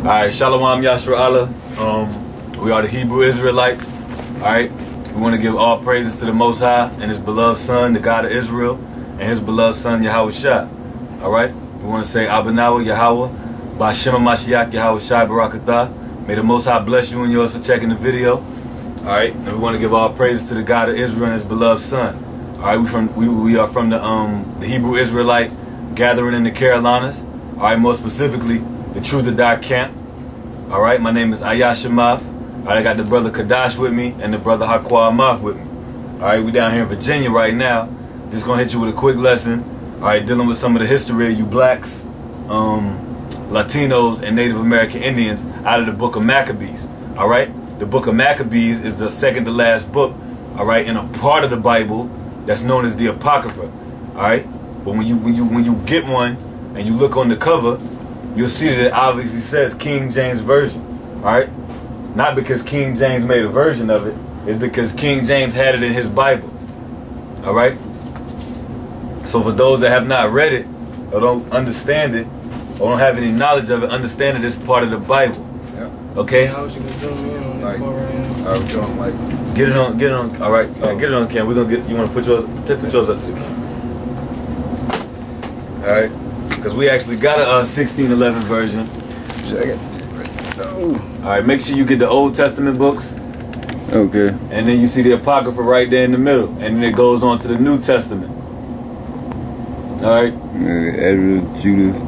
Alright, Shalom Yashra Allah. We are the Hebrew Israelites. Alright, we want to give all praises to the Most High and His beloved Son, the God of Israel, and His beloved Son, Yahweh Shai. Alright, we want to say Abanawa Yahweh, Ba'Shem Mashiach Yahweh Shai Barakatah. May the Most High bless you and yours for checking the video. Alright, and we want to give all praises to the God of Israel and His beloved Son. Alright, we are from the Hebrew Israelite gathering in the Carolinas. Alright, more specifically, the Truth or Die camp. Alright, my name is Ayash Maf. Alright, I got the brother Kadash with me and the brother Haqua Maf with me. Alright, we down here in Virginia right now. Just gonna hit you with a quick lesson. Alright, dealing with some of the history of you blacks, Latinos, and Native American Indians out of the book of Maccabees. Alright, the book of Maccabees is the second to last book, alright, in a part of the Bible that's known as the Apocrypha. Alright, but when you get one and you look on the cover, you'll see that it obviously says King James Version. Alright? Not because King James made a version of it, it's because King James had it in his Bible. Alright? So for those that have not read it, or don't understand it, or don't have any knowledge of it, understand that it's part of the Bible. Yeah. Okay? How would you zoom in on Like, I was doing like get it on, alright, get it on cam. We're gonna get, you wanna put yours up to the camera. Alright? Because we actually got a 1611 version. Alright, make sure you get the Old Testament books. okay. And then you see the Apocrypha right there in the middle. And then it goes on to the New Testament. Alright? Ezra, Judith,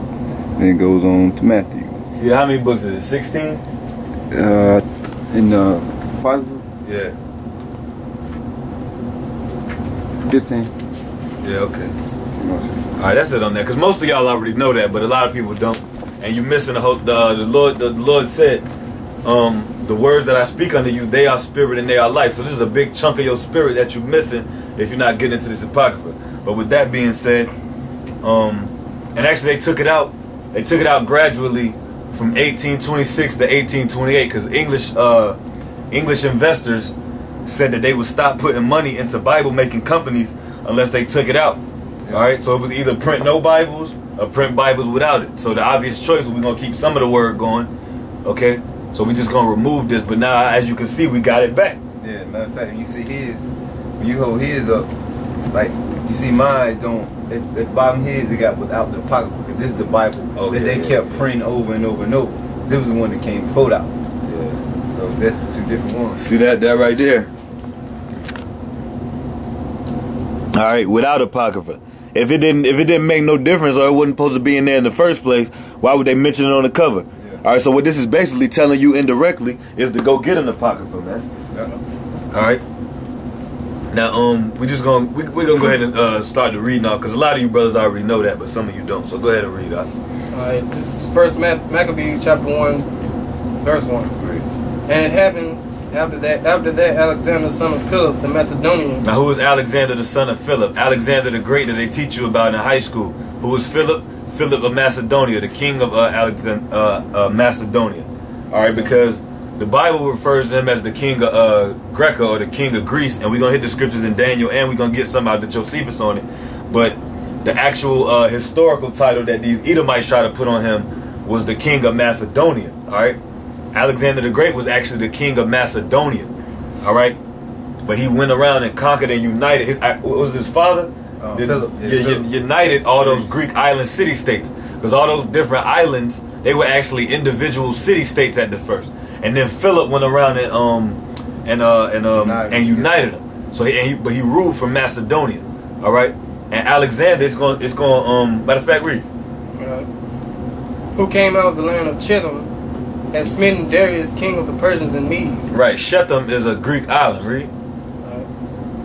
then it goes on to Matthew. See, how many books is it? 16? In the Bible? Yeah. 15. Yeah, okay. Alright, that's it on there. Because most of y'all already know that, but a lot of people don't. And you missing the whole, the Lord said, the words that I speak unto you, they are spirit and they are life. So this is a big chunk of your spirit that you're missing if you're not getting into this Apocrypha. But with that being said, and actually they took it out gradually from 1826 to 1828 because English investors said that they would stop putting money into Bible making companies unless they took it out. Alright, so it was either print no Bibles or print Bibles without it. So the obvious choice was we're going to keep some of the word going. Okay, so we're just going to remove this. But now, as you can see, we got it back. Yeah, matter of fact, you see his, when you hold his up, like, you see mine don't, at the bottom here, they got without the Apocrypha. This is the Bible that they kept printing over and over and over. This was the one that came before that. Yeah. So that's two different ones. See that right there? Alright, without Apocrypha. If it didn't make no difference or it wasn't supposed to be in there in the first place, why would they mention it on the cover? Yeah. Alright, so what this is basically telling you indirectly is to go get an Apocrypha, man. Yeah. Alright. Now we're gonna go ahead and start the reading off because a lot of you brothers already know that, but some of you don't. So go ahead and read out. Alright, this is First Maccabees chapter 1, verse 1. Great. And it happened after that Alexander, son of Philip the Macedonian. Now who is Alexander the son of Philip? Alexander the Great that they teach you about in high school. Who was Philip? Philip of Macedonia, the king of Macedonia. Alright, because the Bible refers to him as the king of Greco or the king of Greece, and we're going to hit the scriptures in Daniel and we're going to get some out of Josephus on it. But the actual historical title that these Edomites try to put on him was the king of Macedonia. Alright? Alexander the Great was actually the king of Macedonia, all right? But he went around and conquered and united. What was his father? Philip. United all those Greek island city-states. Because all those different islands, they were actually individual city-states at the first. And then Philip went around and united them. So but he ruled from Macedonia, all right? And Alexander is going matter of fact, read. Who came out of the land of Chittim, had smitten Darius, king of the Persians and Medes. Right, Shetham is a Greek island, read.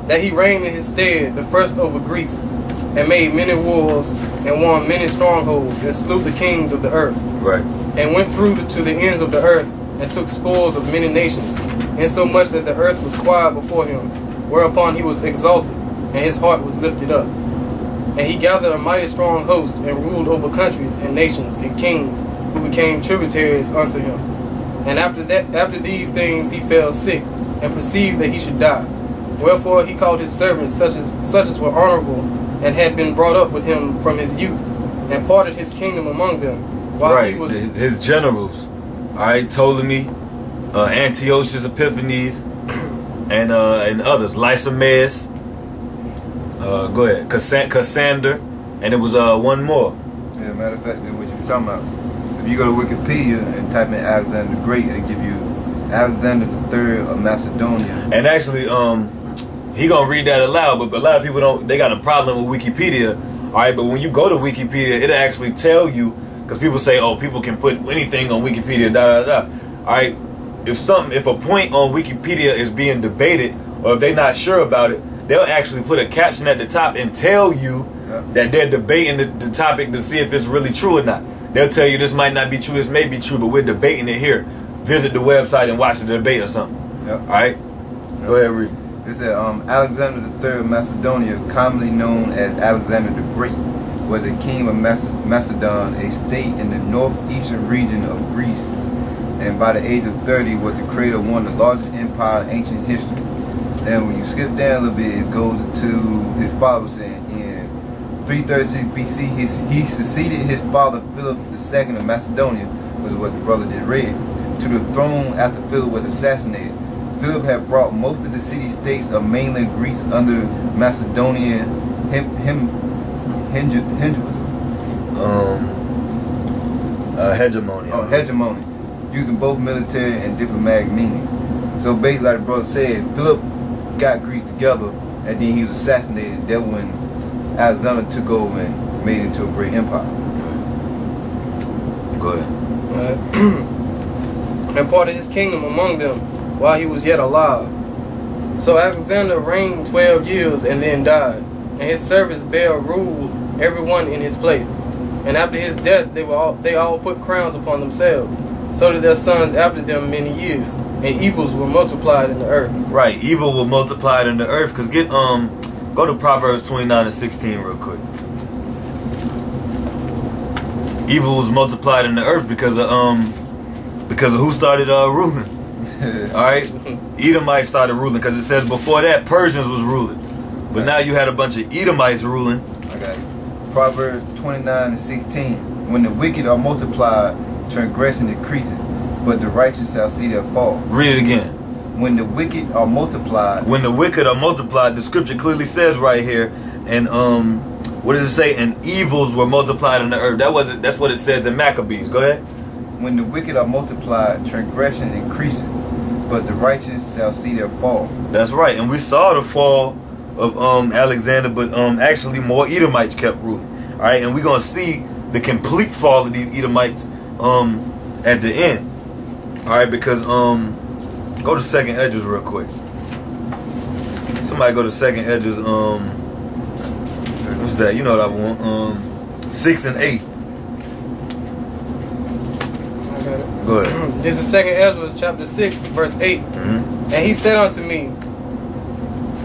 That he reigned in his stead, the first over Greece, and made many wars, and won many strongholds, and slew the kings of the earth. Right. And went through to the ends of the earth, and took spoils of many nations, insomuch that the earth was quiet before him, whereupon he was exalted, and his heart was lifted up. And he gathered a mighty strong host, and ruled over countries, and nations, and kings, who became tributaries unto him. And after these things he fell sick, and perceived that he should die. Wherefore he called his servants, such as were honorable, and had been brought up with him from his youth, and parted his kingdom among them, while right, he was his generals. right, Ptolemy, Antiochus Epiphanes, and others, Lysimaeus. Go ahead, Cassander, and it was one more. Yeah, matter of fact, what you were talking about. If you go to Wikipedia and type in Alexander the Great, it'll give you Alexander III of Macedonia. And actually, he gonna read that aloud, but a lot of people don't. They got a problem with Wikipedia. All right, but when you go to Wikipedia, it'll actually tell you, because people say, oh, people can put anything on Wikipedia, da da da. All right, if a point on Wikipedia is being debated, or if they're not sure about it, they'll actually put a caption at the top and tell you that they're debating the topic to see if it's really true or not. They'll tell you this might not be true, this may be true, but we're debating it here. Visit the website and watch the debate or something. All right, go ahead, read. It said, Alexander III of Macedonia, commonly known as Alexander the Great, was the king of Macedon, a state in the northeastern region of Greece, and by the age of 30 was the creator of one of the largest empires in ancient history. And when you skip down a little bit, it goes to his father saying, in 336 BC, he succeeded his father Philip II of Macedonia, which is what the brother just read, to the throne after Philip was assassinated. Philip had brought most of the city-states of mainland Greece under Macedonian hegemony. Hegemony, using both military and diplomatic means. So basically, like the brother said, Philip got Greece together, and then he was assassinated. That when Alexander took over and made it into a great empire. Go ahead. And part of his kingdom among them, while he was yet alive. So Alexander reigned 12 years and then died, and his servants bare ruled everyone in his place. And after his death, they all put crowns upon themselves. So did their sons after them many years, and evils were multiplied in the earth. Right, evil were multiplied in the earth. Cause go to Proverbs 29 and 16 real quick. Evil was multiplied in the earth because of who started ruling. All right, Edomites started ruling, because it says before that Persians was ruling, but now you had a bunch of Edomites ruling. I got it. Proverbs 29 and 16. When the wicked are multiplied, transgression decreases, but the righteous shall see their fall. Read it again. When the wicked are multiplied. When the wicked are multiplied, the scripture clearly says right here, and what does it say? And evils were multiplied in the earth. That's what it says in Maccabees. Go ahead. When the wicked are multiplied, transgression increases, but the righteous shall see their fall. That's right, and we saw the fall of Alexander, but actually more Edomites kept ruling. All right, and we're gonna see the complete fall of these Edomites at the end. All right, because go to Second Esdras real quick. Somebody go to Second Esdras. What's that? You know what I want. 6 and 8. Go ahead. This is 2nd Ezra chapter 6 verse 8. And he said unto me,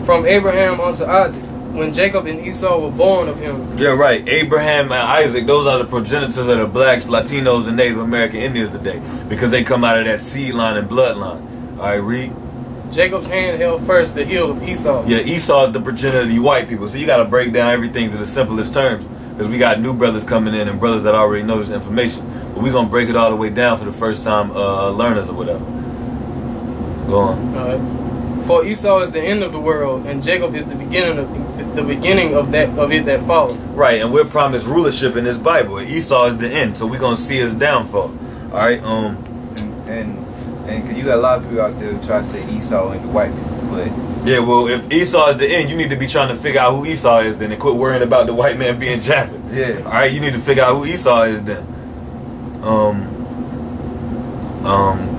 from Abraham unto Isaac, when Jacob and Esau were born of him. Yeah, right. Abraham and Isaac, those are the progenitors of the blacks, Latinos, and Native American Indians today, because they come out of that seed line and bloodline. All right, read. Jacob's hand held first the heel of Esau. Yeah, Esau is the progenitor of the white people. So you got to break down everything to the simplest terms, because we got new brothers coming in and brothers that already know this information. But we're going to break it all the way down for the first time learners or whatever. Go on. All right. For Esau is the end of the world, and Jacob is the beginning of it that followed. Right, and we're promised rulership in this Bible. Esau is the end, so we're going to see his downfall. All right. And cause you got a lot of people out there who try to say Esau and the white people, but yeah, well, if Esau is the end, you need to be trying to figure out who Esau is then, and quit worrying about the white man being Japheth. Yeah. All right, you need to figure out who Esau is then.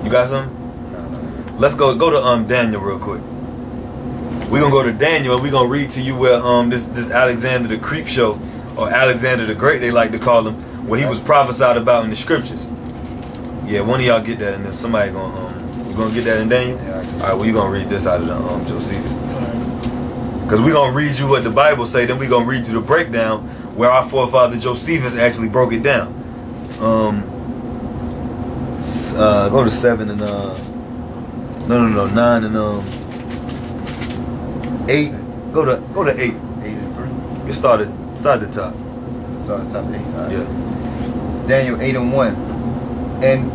You got something? Let's go to Daniel real quick. We're gonna go to Daniel and we're gonna read to you where this Alexander the Creep Show, or Alexander the Great they like to call him, where he was prophesied about in the scriptures. Yeah, one of y'all get that, and then somebody gonna get that in Daniel. Yeah, all right, well you gonna read this out of the Josephus, because we're gonna read you what the Bible say, then we're gonna read you the breakdown where our forefather Josephus actually broke it down. Go to 7 and 9 and 8. Go to 8. 8 and 3. You start at the top. Start at the top 8. Right. Yeah. Daniel 8 and 1. And